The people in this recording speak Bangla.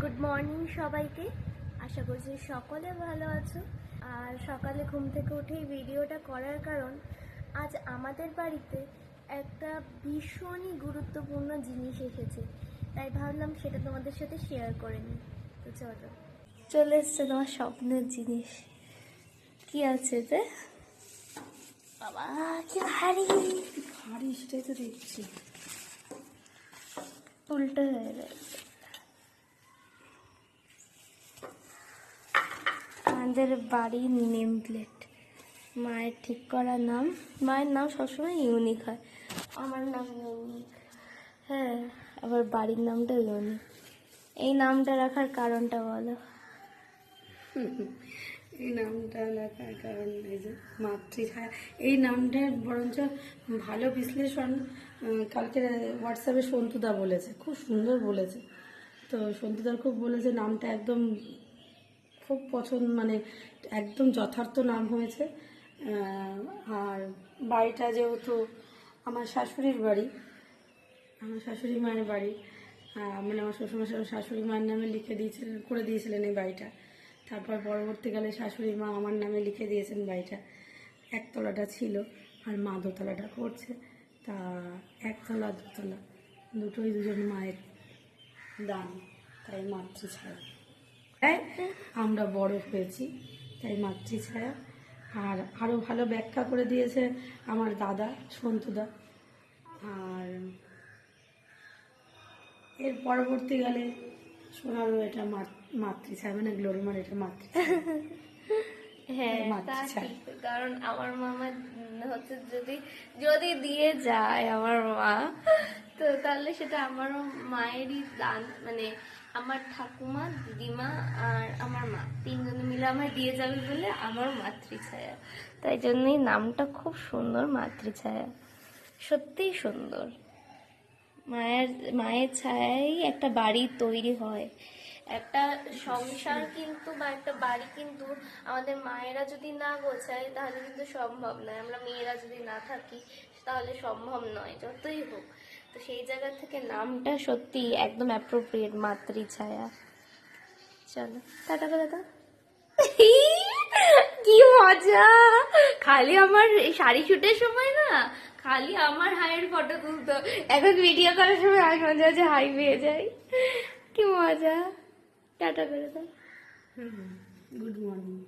গুড মর্নিং সবাইকে। আশা করছি সকলে ভালো আছো। আর সকালে ঘুম থেকে উঠেই ভিডিওটা করার কারণ আজ আমাদের বাড়িতে একটা ভীষণই গুরুত্বপূর্ণ জিনিস এসেছে, তাই ভাবলাম সেটা তোমাদের সাথে শেয়ার করে নিই। তো চলে এসছে তোমার স্বপ্নের জিনিস। কি আছে রে বাবা? কি ভারী ভারী, সেটাই তো দেখছি। উল্টো হয়ে গেছে। আমাদের বাড়ির নেম প্লেট, মায়ের ঠিক করা নাম। মায়ের নাম সবসময় ইউনিক হয়, আমার নাম ইউনিক। হ্যাঁ, আবার বাড়ির নামটাও ইউনিক। এই নামটা রাখার কারণটা বলো। এই নামটা রাখার কারণ এই যে মাতৃছায়া, এই নামটার বরঞ্চ ভালো বিশ্লেষণ কালকে হোয়াটসঅ্যাপে সন্তুদা বলেছে, খুব সুন্দর বলেছে। তো সন্তুদার খুব বলেছে নামটা একদম খুব পছন্দ, মানে একদম যথার্থ নাম হয়েছে। আর বাড়িটা যেহেতু আমার শাশুড়ির বাড়ি, আমার শাশুড়ি মায়ের বাড়ি, মানে আমার শ্বশুরমশাই শাশুড়ি মায়ের নামে লিখে দিয়েছিলেন, করে দিয়েছিলেন এই বাড়িটা। তারপর পরবর্তীকালে শাশুড়ি মা আমার নামে লিখে দিয়েছেন বাড়িটা। একতলাটা ছিল আর মা দোতলাটা করছে, তা একতলা দোতলা দুটোই দুজন মায়ের দান, তাই মাতৃছায়া। তাই আমরা বড় হয়েছি, তাই মাতৃছায়া। আর আরও ভালো ব্যাখ্যা করে দিয়েছে আমার দাদা সন্তুদা। আর এর পরবর্তীকালে শোনারও এটা মাতৃছায়া, মানে গ্লোরিমার এটা মাতৃছায়া। হ্যাঁ, তা ঠিক। কারণ আমার মামা হচ্ছে যদি যদি দিয়ে যায় আমার মা, তো তাহলে সেটা আমারও মায়েরই দান। মানে আমার ঠাকুমা, দিদিমা আর আমার মা তিনজনে মিলে আমার দিয়ে যাবে বলে আমার মাতৃছায়া। তাই জন্যই নামটা খুব সুন্দর, মাতৃছায়া। সত্যিই সুন্দর। মায়ের ছায়াই একটা বাড়ি তৈরি হয়। একটা সংসার কিন্তু বা একটা বাড়ি কিন্তু আমাদের মায়েরা যদি না গোছায় তাহলে কিন্তু সম্ভব নয়। আমরা মেয়েরা যদি না থাকি তাহলে সম্ভব নয়, যতই হোক। তো সেই জায়গা থেকে নামটা সত্যি একদম অ্যাপ্রোপ্রিয়েট, মাতৃছায়া। চলো টাটা করে দাও। কি মজা! খালি আমার শাড়ি শুটের সময় না, খালি আমার হাইয়ের ফটো তুলতো, এখন ভিডিও করার সময় আমি মাঝে মাঝে হাই পেয়ে যাই। কি মজা! টাটা করে দাও। Good morning.